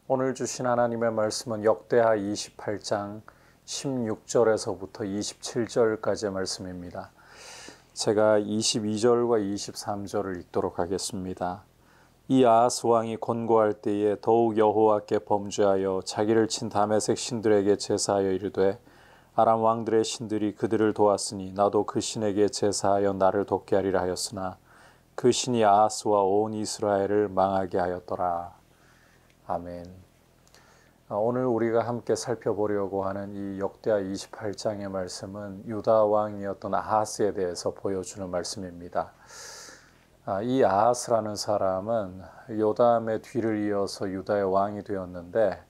오늘 주신 하나님의 말씀은 역대하 28장 16절에서부터 27절까지의 말씀입니다. 제가 22절과 23절을 읽도록 하겠습니다. 이 아하스 왕이 권고할 때에 더욱 여호와께 범죄하여 자기를 친 다메섹 신들에게 제사하여 이르되 아람 왕들의 신들이 그들을 도왔으니 나도 그 신에게 제사하여 나를 돕게 하리라 하였으나 그 신이 아하스와 온 이스라엘을 망하게 하였더라. 아멘. 오늘 우리가 함께 살펴보려고 하는 이 역대하 28장의 말씀은 유다 왕이었던 아하스에 대해서 보여주는 말씀입니다. 이 아하스라는 사람은 요담의 뒤를 이어서 유다의 왕이 되었는데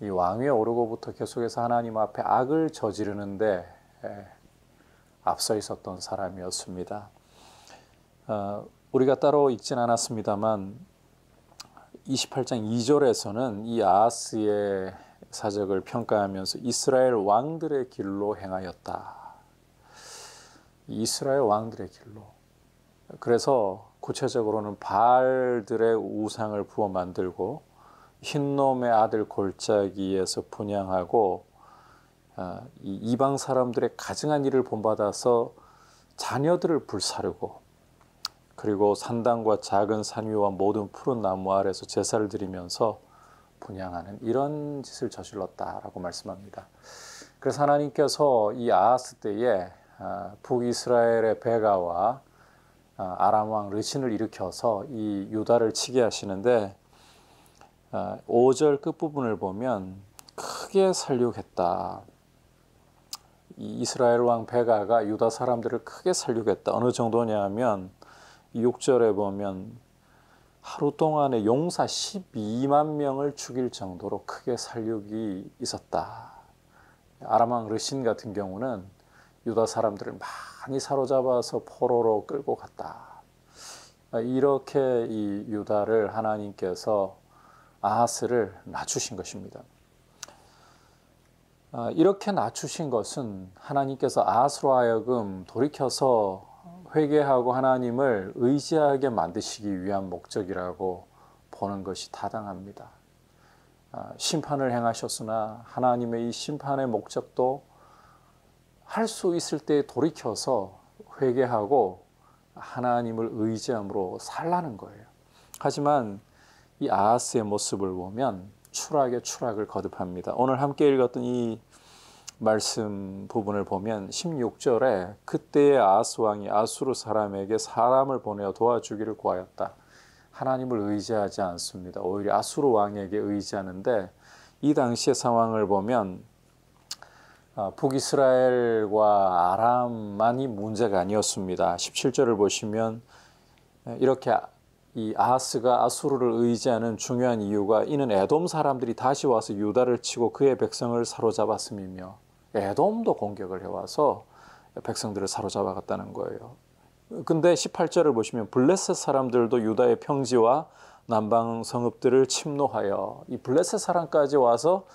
이 왕위에 오르고부터 계속해서 하나님 앞에 악을 저지르는데 앞서 있었던 사람이었습니다. 우리가 따로 읽진 않았습니다만 28장 2절에서는 이 아하스의 사적을 평가하면서 이스라엘 왕들의 길로 행하였다. 이스라엘 왕들의 길로. 그래서 구체적으로는 바알들의 우상을 부어 만들고 흰놈의 아들 골짜기에서 분향하고 이 이방 사람들의 가증한 일을 본받아서 자녀들을 불사르고 그리고 산당과 작은 산 위와 모든 푸른 나무 아래서 제사를 드리면서 분향하는 이런 짓을 저질렀다라고 말씀합니다. 그래서 하나님께서 이 아하스 때에 북이스라엘의 베가와 아람 왕 르신을 일으켜서 이 유다를 치게 하시는데 5절 끝부분을 보면 크게 살육했다. 이 이스라엘 왕 베가가 유다 사람들을 크게 살육했다. 어느 정도냐 하면 6절에 보면 하루 동안에 용사 12만 명을 죽일 정도로 크게 살육이 있었다. 아람 왕 르신 같은 경우는 유다 사람들을 많이 사로잡아서 포로로 끌고 갔다. 이렇게 이 유다를 하나님께서 아하스를 낮추신 것입니다. 이렇게 낮추신 것은 하나님께서 아하스로 하여금 돌이켜서 회개하고 하나님을 의지하게 만드시기 위한 목적이라고 보는 것이 타당합니다. 심판을 행하셨으나 하나님의 이 심판의 목적도 할 수 있을 때 돌이켜서 회개하고 하나님을 의지함으로 살라는 거예요. 하지만 이 아하스의 모습을 보면 추락에 추락을 거듭합니다. 오늘 함께 읽었던 이 말씀 부분을 보면 16절에 그때의 아하스 왕이 아수르 사람에게 사람을 보내어 도와주기를 구하였다. 하나님을 의지하지 않습니다. 오히려 아수르 왕에게 의지하는데 이 당시의 상황을 보면 북이스라엘과 아람만이 문제가 아니었습니다. 17절을 보시면 이렇게 이 아하스가 아수르를 의지하는 중요한 이유가 이는 에돔 사람들이 다시 와서 유다를 치고 그의 백성을 사로잡았음이며 에돔도 공격을 해와서 백성들을 사로잡아갔다는 거예요. 근데 18절을 보시면 블레셋 사람들도 유다의 평지와 남방 성읍들을 침노하여 이 블레셋 사람까지 와서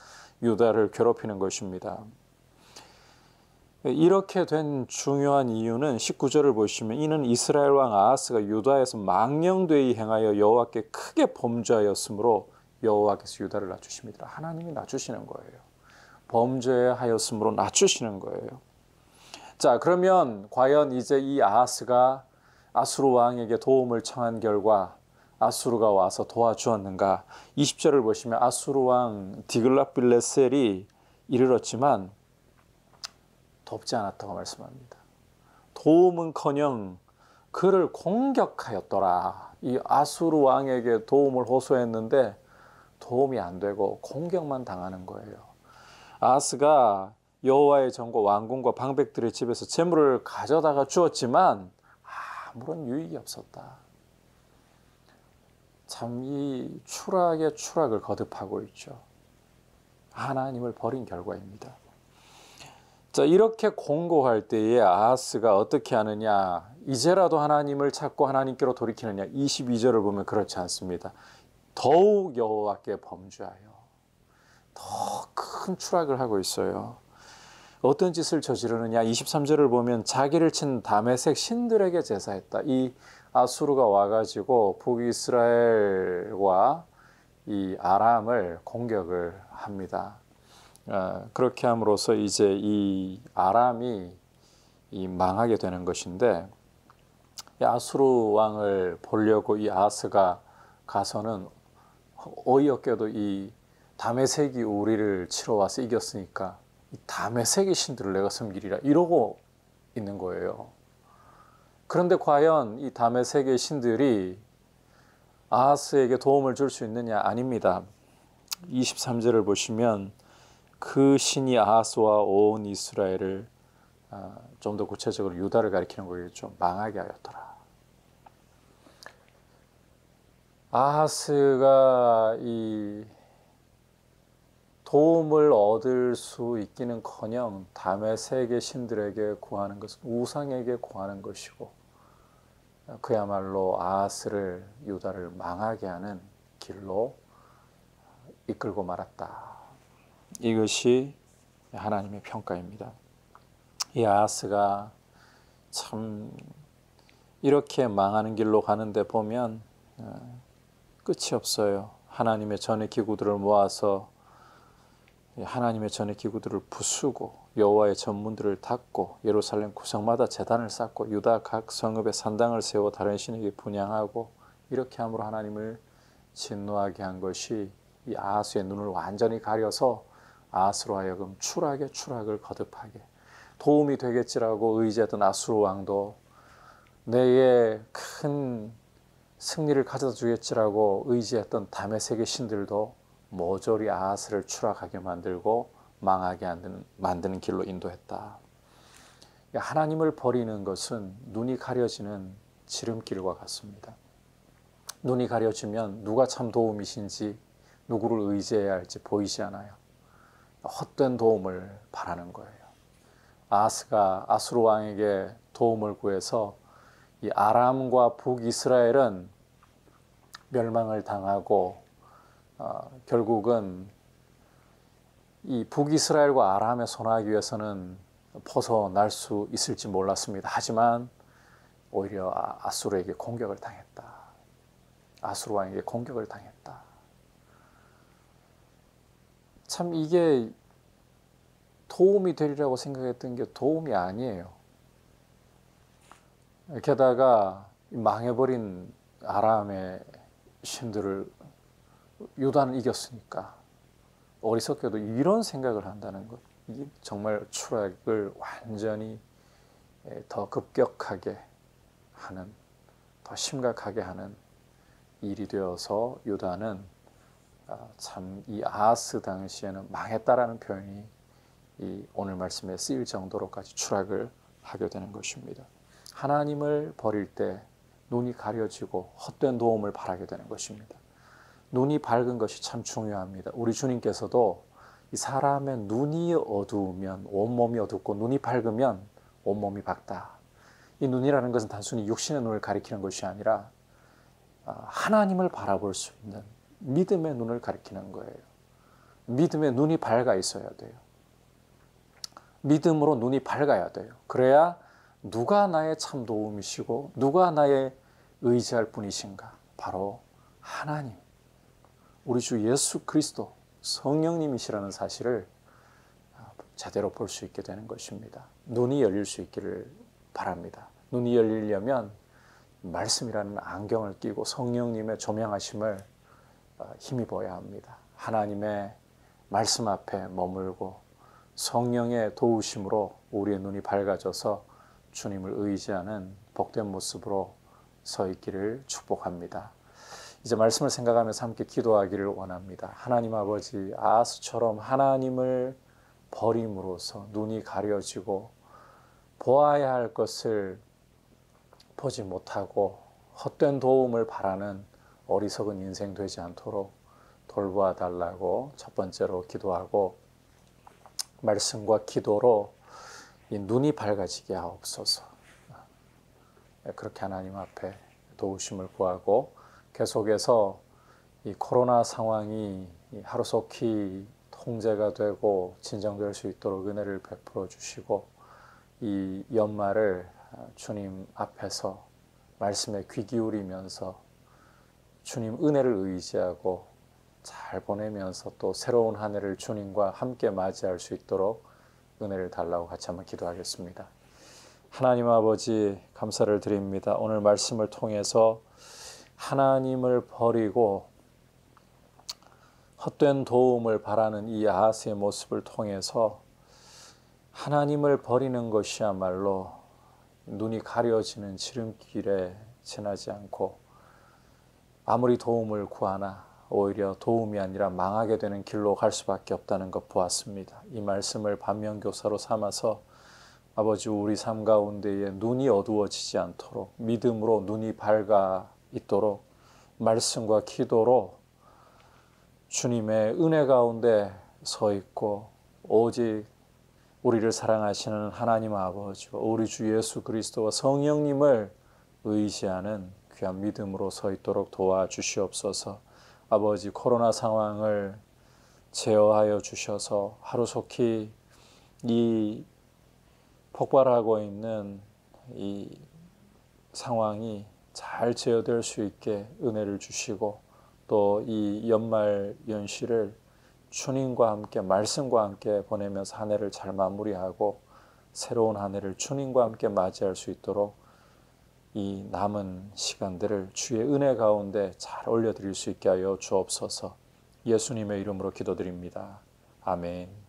유다를 괴롭히는 것입니다. 이렇게 된 중요한 이유는 19절을 보시면 이는 이스라엘 왕 아하스가 유다에서 망령되이 행하여 여호와께 크게 범죄하였으므로 여호와께서 유다를 낮추십니다. 하나님이 낮추시는 거예요. 범죄하였으므로 낮추시는 거예요. 자, 그러면 과연 이제 이 아하스가 아수르 왕에게 도움을 청한 결과 아수르가 와서 도와주었는가? 20절을 보시면 아수르 왕 디글랏빌레셀이 이르렀지만 돕지 않았다고 말씀합니다. 도움은커녕 그를 공격하였더라. 이 아수르 왕에게 도움을 호소했는데 도움이 안 되고 공격만 당하는 거예요. 아하스가 여호와의 전과 왕궁과 방백들의 집에서 재물을 가져다가 주었지만 아무런 유익이 없었다. 참 이 추락의 추락을 거듭하고 있죠. 하나님을 버린 결과입니다. 자, 이렇게 공고할 때에 아하스가 어떻게 하느냐? 이제라도 하나님을 찾고 하나님께로 돌이키느냐? 22절을 보면 그렇지 않습니다. 더욱 여호와께 범죄하여 더 큰 추락을 하고 있어요. 어떤 짓을 저지르느냐? 23절을 보면 자기를 친 다메섹 신들에게 제사했다. 이 아수르가 와가지고 북이스라엘과 이 아람을 공격을 합니다. 그렇게 함으로써 이제 이 아람이 망하게 되는 것인데, 이 아수르 왕을 보려고 이 아하스가 가서는 어이없게도 이 다메섹이 우리를 치러 와서 이겼으니까 이 다메섹의 신들을 내가 섬기리라 이러고 있는 거예요. 그런데 과연 이 다메섹의 신들이 아하스에게 도움을 줄 수 있느냐? 아닙니다. 23절을 보시면 그 신이 아하스와 온 이스라엘을, 좀 더 구체적으로 유다를 가리키는 거겠죠, 망하게 하였더라. 아하스가 이 도움을 얻을 수 있기는커녕 다메섹의 신들에게 구하는 것은 우상에게 구하는 것이고, 그야말로 아하스를, 유다를 망하게 하는 길로 이끌고 말았다. 이것이 하나님의 평가입니다. 이 아하스가 참 이렇게 망하는 길로 가는데 보면 끝이 없어요. 하나님의 전의 기구들을 모아서 하나님의 전의 기구들을 부수고 여호와의 전문들을 닫고 예루살렘 구석마다 제단을 쌓고 유다 각 성읍에 산당을 세워 다른 신에게 분향하고, 이렇게 함으로 하나님을 진노하게 한 것이 이 아하스의 눈을 완전히 가려서 아하스로 하여금 추락을 거듭하게, 도움이 되겠지라고 의지했던 아수르 왕도, 내게 큰 승리를 가져다 주겠지라고 의지했던 다메섹의 신들도 모조리 아하스를 추락하게 만들고 망하게 만드는 길로 인도했다. 하나님을 버리는 것은 눈이 가려지는 지름길과 같습니다. 눈이 가려지면 누가 참 도움이신지, 누구를 의지해야 할지 보이지 않아요. 헛된 도움을 바라는 거예요. 아하스가 아수르 왕에게 도움을 구해서 이 아람과 북이스라엘은 멸망을 당하고, 결국은 이 북이스라엘과 아람에 손하기 위해서는 벗어날 수 있을지 몰랐습니다. 하지만 오히려 아수르에게 공격을 당했다. 아수르 왕에게 공격을 당했다. 참 이게 도움이 되리라고 생각했던 게 도움이 아니에요. 게다가 망해버린 아람의 신들을 유다는 이겼으니까 어리석게도 이런 생각을 한다는 것, 이게 정말 추락을 완전히 더 급격하게 하는, 더 심각하게 하는 일이 되어서 유다는 참 이 아하스 당시에는 망했다라는 표현이 이 오늘 말씀에 쓰일 정도로까지 추락을 하게 되는 것입니다. 하나님을 버릴 때 눈이 가려지고 헛된 도움을 바라게 되는 것입니다. 눈이 밝은 것이 참 중요합니다. 우리 주님께서도 이 사람의 눈이 어두우면 온몸이 어둡고 눈이 밝으면 온몸이 밝다. 이 눈이라는 것은 단순히 육신의 눈을 가리키는 것이 아니라 하나님을 바라볼 수 있는 믿음의 눈을 가리키는 거예요. 믿음의 눈이 밝아 있어야 돼요. 믿음으로 눈이 밝아야 돼요. 그래야 누가 나의 참 도움이시고 누가 나의 의지할 분이신가? 바로 하나님, 우리 주 예수 그리스도 성령님이시라는 사실을 제대로 볼 수 있게 되는 것입니다. 눈이 열릴 수 있기를 바랍니다. 눈이 열리려면 말씀이라는 안경을 끼고 성령님의 조명하심을 힘입어야 합니다. 하나님의 말씀 앞에 머물고 성령의 도우심으로 우리의 눈이 밝아져서 주님을 의지하는 복된 모습으로 서 있기를 축복합니다. 이제 말씀을 생각하면서 함께 기도하기를 원합니다. 하나님 아버지, 아하스처럼 하나님을 버림으로써 눈이 가려지고 보아야 할 것을 보지 못하고 헛된 도움을 바라는 어리석은 인생 되지 않도록 돌보아 달라고 첫 번째로 기도하고, 말씀과 기도로 이 눈이 밝아지게 하옵소서. 그렇게 하나님 앞에 도우심을 구하고, 계속해서 이 코로나 상황이 하루속히 통제가 되고 진정될 수 있도록 은혜를 베풀어 주시고, 이 연말을 주님 앞에서 말씀에 귀 기울이면서 주님 은혜를 의지하고 잘 보내면서 또 새로운 한 해를 주님과 함께 맞이할 수 있도록 은혜를 달라고 같이 한번 기도하겠습니다. 하나님 아버지 감사를 드립니다. 오늘 말씀을 통해서 하나님을 버리고 헛된 도움을 바라는 이 아하스의 모습을 통해서 하나님을 버리는 것이야말로 눈이 가려지는 지름길에 지나지 않고 아무리 도움을 구하나 오히려 도움이 아니라 망하게 되는 길로 갈 수밖에 없다는 것 보았습니다. 이 말씀을 반면교사로 삼아서 아버지 우리 삶 가운데에 눈이 어두워지지 않도록 믿음으로 눈이 밝아 있도록 말씀과 기도로 주님의 은혜 가운데 서 있고 오직 우리를 사랑하시는 하나님 아버지와 우리 주 예수 그리스도와 성령님을 의지하는 귀한 믿음으로 서 있도록 도와주시옵소서. 아버지 코로나 상황을 제어하여 주셔서 하루속히 이 폭발하고 있는 이 상황이 잘 제어될 수 있게 은혜를 주시고 또 이 연말 연시를 주님과 함께 말씀과 함께 보내면서 한 해를 잘 마무리하고 새로운 한 해를 주님과 함께 맞이할 수 있도록 이 남은 시간들을 주의 은혜 가운데 잘 올려드릴 수 있게 하여 주옵소서. 예수님의 이름으로 기도드립니다. 아멘.